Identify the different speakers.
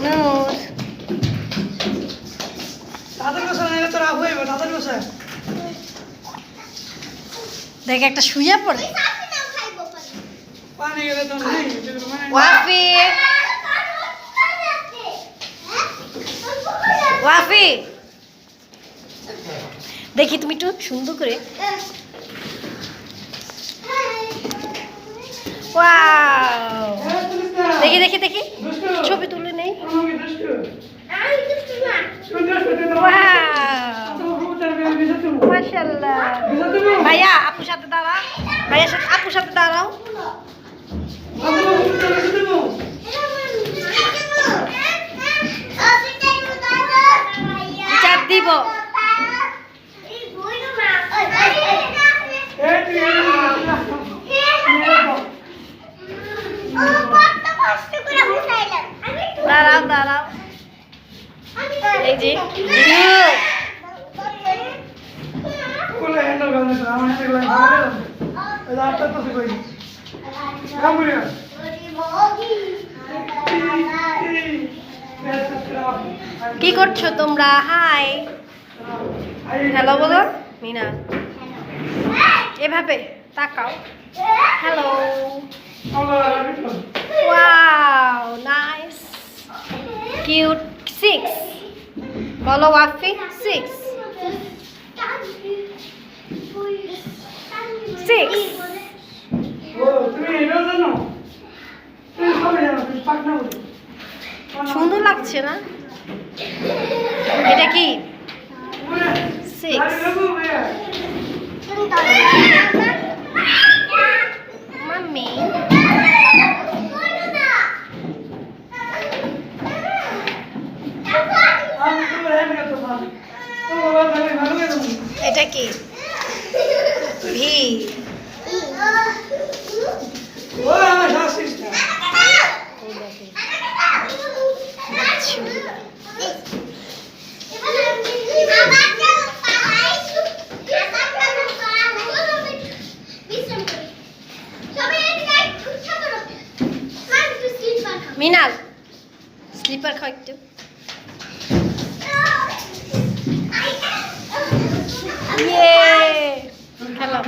Speaker 1: নূর দেখ একটা শুয়ে পড়ে ওয়াফি ওয়াফি দেখি তুমি একটু সুন্দর করে ওয়াও দেখি দেখি দেখি ছবি তুলে নেই মাশাআল্লাহ ভাইয়া আপুর সাথে দাঁড়াও ভাইয়ার সাথে আপুর সাথে দাঁড়াও চার দিব দাঁড়াও দাঁড়াও এই যে কি করছো তোমরা হাই হ্যালো বলো মিনা এভাবে তাকাও হ্যালো ওয়াও নাইস কিউট 6 বলো ওয়াফি 6 সুন্দর লাগছে না এটা কি 6 মাম্মি এটা কি ভি মিনাল স্লিপার খাও একটু খেলো